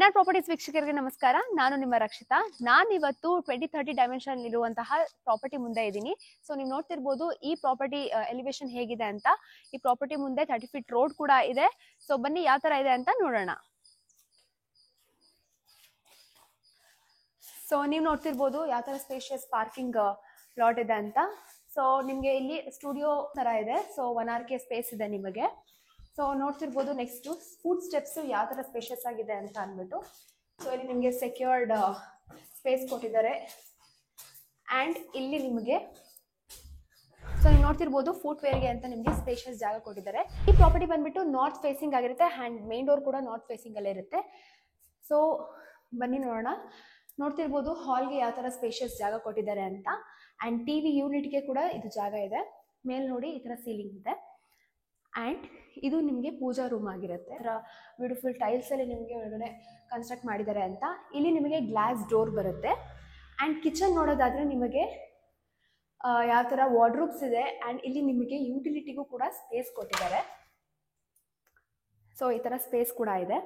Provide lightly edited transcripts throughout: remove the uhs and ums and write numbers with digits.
Malnad properties ವೀಕ್ಷಕರಿಗೆ ನಮಸ್ಕಾರ. ನಾನು ನಿಮ್ಮ ರಕ್ಷಿತಾ. ನಾನು ಇವತ್ತು 2030 ಡೈಮೆನ್ಷನ್ ಇರುವಂತಹ ಪ್ರಾಪರ್ಟಿ ಮುಂದೆ ಇದ್ದೀನಿ. ಸೊ ನೀವು ನೋಡ್ತಿರ್ಬೋದು ಈ ಪ್ರಾಪರ್ಟಿ ಎಲಿವೇಶನ್ ಹೇಗಿದೆ ಅಂತ. ಈ ಪ್ರಾಪರ್ಟಿ ಮುಂದೆ 30 ಫೀಟ್ ರೋಡ್ ಕೂಡ ಇದೆ. ಸೊ ಬನ್ನಿ ಯಾವ ತರ ಇದೆ ಅಂತ ನೋಡೋಣ. ಸೊ ನೀವು ನೋಡ್ತಿರ್ಬೋದು ಯಾವ ತರ ಸ್ಪೇಷಿಯಸ್ ಪಾರ್ಕಿಂಗ್ ಲಾಟ್ ಇದೆ ಅಂತ. ಸೊ ನಿಮ್ಗೆ ಇಲ್ಲಿ ಸ್ಟುಡಿಯೋ ತರ ಇದೆ. ಸೊ 1 RK ಸ್ಪೇಸ್ ಇದೆ ನಿಮಗೆ. ಸೊ ನೋಡ್ತಿರ್ಬೋದು ನೆಕ್ಸ್ಟ್ ಫುಡ್ ಸ್ಟೆಪ್ಸ್ ಯಾವ ತರ ಸ್ಪೇಷಿಯಸ್ ಆಗಿದೆ ಅಂತ ಅಂದ್ಬಿಟ್ಟು. ಸೊ ಇಲ್ಲಿ ನಿಮಗೆ ಸೆಕ್ಯೂರ್ಡ್ ಸ್ಪೇಸ್ ಕೊಟ್ಟಿದ್ದಾರೆ. ಅಂಡ್ ಇಲ್ಲಿ ನಿಮಗೆ ಸೊ ನೀವು ನೋಡ್ತಿರ್ಬೋದು ಫುಟ್ ವೇರ್ಗೆ ಅಂತ ನಿಮಗೆ ಸ್ಪೇಷಿಯಸ್ ಜಾಗ ಕೊಟ್ಟಿದ್ದಾರೆ. ಈ ಪ್ರಾಪರ್ಟಿ ಬಂದ್ಬಿಟ್ಟು ನಾರ್ತ್ ಫೇಸಿಂಗ್ ಆಗಿರುತ್ತೆ. ಅಂಡ್ ಮೇನ್ ಡೋರ್ ಕೂಡ ನಾರ್ತ್ ಫೇಸಿಂಗ್ ಅಲ್ಲೇ ಇರುತ್ತೆ. ಸೊ ಬನ್ನಿ ನೋಡೋಣ. ನೋಡ್ತಿರ್ಬೋದು ಹಾಲ್ಗೆ ಯಾವ ತರ ಸ್ಪೇಷಿಯಸ್ ಜಾಗ ಕೊಟ್ಟಿದ್ದಾರೆ ಅಂತ. ಅಂಡ್ ಟಿವಿ ಯೂನಿಟ್ಗೆ ಕೂಡ ಇದು ಜಾಗ ಇದೆ. ಮೇಲ್ ನೋಡಿ ಈ ತರ ಸೀಲಿಂಗ್ ಇದೆ. ಅಂಡ್ ಇದು ನಿಮಗೆ ಪೂಜಾ ರೂಮ್ ಆಗಿರುತ್ತೆ. ಬ್ಯೂಟಿಫುಲ್ ಟೈಲ್ಸ್ ಅಲ್ಲಿ ನಿಮಗೆ ಒಳಗಡೆ ಕನ್ಸ್ಟ್ರಕ್ಟ್ ಮಾಡಿದ್ದಾರೆ ಅಂತ. ಇಲ್ಲಿ ನಿಮಗೆ ಗ್ಲಾಸ್ ಡೋರ್ ಬರುತ್ತೆ. ಅಂಡ್ ಕಿಚನ್ ನೋಡೋದಾದ್ರೆ ನಿಮಗೆ ಯಾವ ತರ ವಾರ್ಡ್ರೂಬ್ಸ್ ಇದೆ. ಅಂಡ್ ಇಲ್ಲಿ ನಿಮಗೆ ಯುಟಿಲಿಟಿಗೂ ಕೂಡ ಸ್ಪೇಸ್ ಕೊಟ್ಟಿದ್ದಾರೆ. ಸೊ ಈ ತರ ಸ್ಪೇಸ್ ಕೂಡ ಇದೆ.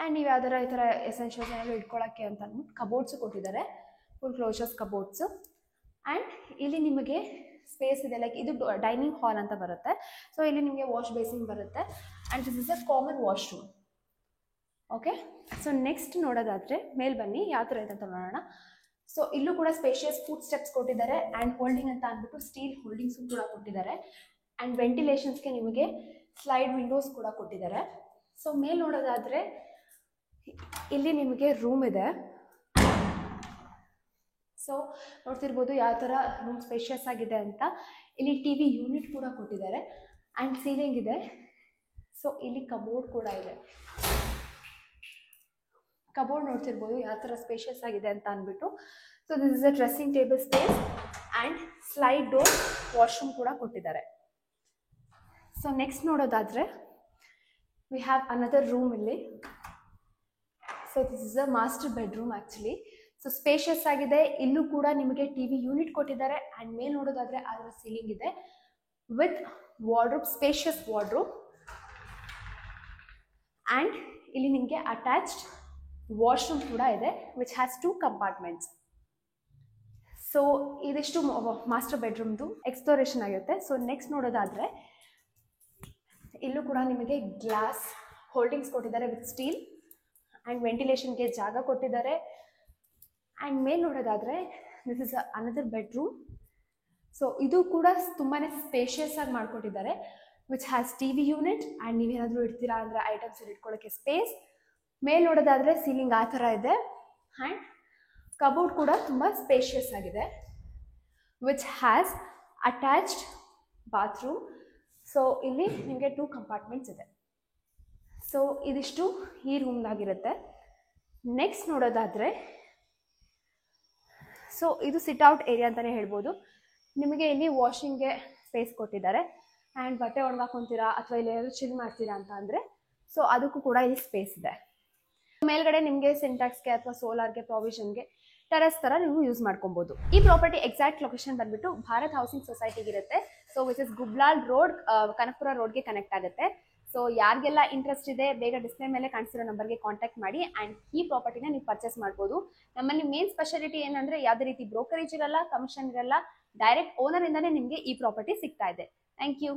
ಅಂಡ್ ನೀವು ಯಾವ್ದಾರ ಈ ತರ ಎಸೆನ್ಷಿಯಲ್ಸ್ ಏನಾದ್ರು ಇಟ್ಕೊಳ್ಳೋಕ್ಕೆ ಅಂತ ಅಂದ್ಬಿಟ್ಟು ಕಬೋರ್ಡ್ಸ್ ಕೊಟ್ಟಿದ್ದಾರೆ. Full closers cupboards. ಅಂಡ್ ಇಲ್ಲಿ ನಿಮಗೆ ಸ್ಪೇಸ್ ಇದೆ. ಲೈಕ್ ಇದು ಡೈನಿಂಗ್ ಹಾಲ್ ಅಂತ ಬರುತ್ತೆ. ಸೊ ಇಲ್ಲಿ ನಿಮಗೆ ವಾಶ್ ಬೇಸಿಂಗ್ ಬರುತ್ತೆ. And this is a common washroom. Okay, so next ನೋಡೋದಾದ್ರೆ ಮೇಲ್ ಬನ್ನಿ ಯಾವ ಥರ ಇದೆ ಅಂತ ನೋಡೋಣ. ಸೊ ಇಲ್ಲೂ ಕೂಡ ಸ್ಪೇಷಿಯಸ್ ಫುಡ್ ಸ್ಟೆಪ್ಸ್ ಕೊಟ್ಟಿದ್ದಾರೆ. ಆ್ಯಂಡ್ ಹೋಲ್ಡಿಂಗ್ ಅಂತ ಅಂದ್ಬಿಟ್ಟು ಸ್ಟೀಲ್ ಹೋಲ್ಡಿಂಗ್ಸ್ ಕೂಡ ಕೊಟ್ಟಿದ್ದಾರೆ. ಆ್ಯಂಡ್ ವೆಂಟಿಲೇಷನ್ಸ್ಗೆ ನಿಮಗೆ ಸ್ಲೈಡ್ ವಿಂಡೋಸ್ ಕೂಡ ಕೊಟ್ಟಿದ್ದಾರೆ. ಸೊ ಮೇಲ್ ನೋಡೋದಾದ್ರೆ ಇಲ್ಲಿ ನಿಮಗೆ ರೂಮ್ ಇದೆ. ಸೊ ನೋಡ್ತಿರ್ಬೋದು ಯಾವ ಥರ ರೂಮ್ ಸ್ಪೇಷಿಯಸ್ ಆಗಿದೆ ಅಂತ. ಇಲ್ಲಿ ಟಿವಿ ಯೂನಿಟ್ ಕೂಡ ಕೊಟ್ಟಿದ್ದಾರೆ. ಆ್ಯಂಡ್ ಸೀಲಿಂಗ್ ಇದೆ. ಸೊ ಇಲ್ಲಿ ಕಬೋರ್ಡ್ ಕೂಡ ಇದೆ. ಕಬೋರ್ಡ್ ನೋಡ್ತಿರ್ಬೋದು ಯಾವ ಥರ ಸ್ಪೇಷಿಯಸ್ ಆಗಿದೆ ಅಂತ ಅಂದ್ಬಿಟ್ಟು. So this is a dressing table space. And slide door washroom ಕೂಡ ಕೊಟ್ಟಿದ್ದಾರೆ. ಸೊ ನೆಕ್ಸ್ಟ್ ನೋಡೋದಾದ್ರೆ ವಿ ಹ್ಯಾವ್ ಅನದರ್ ರೂಮ್ ಇಲ್ಲಿ. So this is a master bedroom actually. So spacious ಆಗಿದೆ. ಇಲ್ಲೂ ಕೂಡ ನಿಮಗೆ ಟಿವಿ ಯೂನಿಟ್ ಕೊಟ್ಟಿದ್ದಾರೆ. ಆ್ಯಂಡ್ ಮೇಲ್ ನೋಡೋದಾದ್ರೆ ಅದರ ಸೀಲಿಂಗ್ ಇದೆ with wardrobe, spacious wardrobe. And ಇಲ್ಲಿ ನಿಮಗೆ ಅಟ್ಯಾಚ್ಡ್ ವಾಶ್ರೂಮ್ ಕೂಡ ಇದೆ ವಿಚ್ ಹ್ಯಾಸ್ 2 ಕಂಪಾರ್ಟ್ಮೆಂಟ್ಸ್. ಸೊ ಇದಿಷ್ಟು ಮಾಸ್ಟರ್ ಬೆಡ್ರೂಮ್ದು ಎಕ್ಸ್ಪ್ಲೋರೇಷನ್ ಆಗಿರುತ್ತೆ. ಸೊ ನೆಕ್ಸ್ಟ್ ನೋಡೋದಾದ್ರೆ ಇಲ್ಲೂ ಕೂಡ ನಿಮಗೆ ಗ್ಲಾಸ್ ಹೋಲ್ಡಿಂಗ್ಸ್ ಕೊಟ್ಟಿದ್ದಾರೆ ವಿತ್ ಸ್ಟೀಲ್. ಆ್ಯಂಡ್ ವೆಂಟಿಲೇಷನ್ಗೆ ಜಾಗ ಕೊಟ್ಟಿದ್ದಾರೆ. ಆ್ಯಂಡ್ ಮೇಲ್ ನೋಡೋದಾದರೆ this is another bedroom. So ಇದು ಕೂಡ ತುಂಬಾ ಸ್ಪೇಷಿಯಸ್ ಆಗಿ ಮಾಡಿಕೊಟ್ಟಿದ್ದಾರೆ which has TV unit. And ನೀವೇನಾದರೂ ಇಡ್ತೀರಾ ಅಂದರೆ ಐಟಮ್ಸ್ ಇಟ್ಕೊಳ್ಳೋಕ್ಕೆ ಸ್ಪೇಸ್. ಮೇಲ್ ನೋಡೋದಾದರೆ ಸೀಲಿಂಗ್ ಆ ಥರ ಇದೆ. ಆ್ಯಂಡ್ ಕಬೋರ್ಡ್ ಕೂಡ ತುಂಬ ಸ್ಪೇಷಿಯಸ್ ಆಗಿದೆ which has attached bathroom. So ಇಲ್ಲಿ ನಿಮಗೆ 2 ಕಂಪಾರ್ಟ್ಮೆಂಟ್ಸ್ ಇದೆ. ಸೊ ಇದಿಷ್ಟು ಈ ರೂಮ್ನಾಗಿರುತ್ತೆ. ನೆಕ್ಸ್ಟ್ ನೋಡೋದಾದರೆ ಸೊ ಇದು ಸಿಟ್ ಔಟ್ ಏರಿಯಾ ಅಂತಲೇ ಹೇಳ್ಬೋದು. ನಿಮಗೆ ಇಲ್ಲಿ ವಾಷಿಂಗ್ಗೆ ಸ್ಪೇಸ್ ಕೊಟ್ಟಿದ್ದಾರೆ. ಆ್ಯಂಡ್ ಬಟ್ಟೆ ಒಣಗಾಕೊಂತೀರಾ ಅಥವಾ ಇಲ್ಲಿ ಏನಾದರೂ ಚಿಲ್ ಮಾಡ್ತೀರಾ ಅಂತ ಅಂದರೆ ಸೊ ಅದಕ್ಕೂ ಕೂಡ ಇಲ್ಲಿ ಸ್ಪೇಸ್ ಇದೆ. ಮೇಲ್ಗಡೆ ನಿಮಗೆ ಸಿಂಟ್ಯಾಕ್ಸ್ಗೆ ಅಥವಾ ಸೋಲಾರ್ಗೆ ಪ್ರಾವಿಷನ್ಗೆ ಟೆರೆಸ್ ಥರ ನೀವು ಯೂಸ್ ಮಾಡ್ಕೊಬೋದು. ಈ ಪ್ರಾಪರ್ಟಿ ಎಕ್ಸಾಕ್ಟ್ ಲೊಕೇಶನ್ ಬಂದ್ಬಿಟ್ಟು ಭಾರತ್ ಹೌಸಿಂಗ್ ಸೊಸೈಟಿಗೆ ಇರುತ್ತೆ. So which is Gubbalala road, Kanakapura ರೋಡ್ಗೆ ಕನೆಕ್ಟ್ ಆಗುತ್ತೆ. ಸೊ ಯಾರಿಗೆಲ್ಲ ಇಂಟ್ರೆಸ್ಟ್ ಇದೆ ಬೇಗ ಡಿಸ್ಪ್ಲೇ ಮೇಲೆ ಕಾಣಿಸಿರೋ ನಂಬರ್ಗೆ ಕಾಂಟ್ಯಾಕ್ಟ್ ಮಾಡಿ. ಆ್ಯಂಡ್ ಈ ಪ್ರಾಪರ್ಟಿನ ನೀವು ಪರ್ಚೇಸ್ ಮಾಡ್ಬೋದು. ನಮ್ಮಲ್ಲಿ ಮೇನ್ ಸ್ಪೆಷಾಲಿಟಿ ಏನಂದ್ರೆ ಯಾವುದೇ ರೀತಿ ಬ್ರೋಕರೇಜ್ ಇರಲ್ಲ, ಕಮಿಷನ್ ಇರಲ್ಲ. ಡೈರೆಕ್ಟ್ ಓನರ್ ಇಂದಾನೇ ನಿಮಗೆ ಈ ಪ್ರಾಪರ್ಟಿ ಸಿಗ್ತಾ ಇದೆ. Thank you.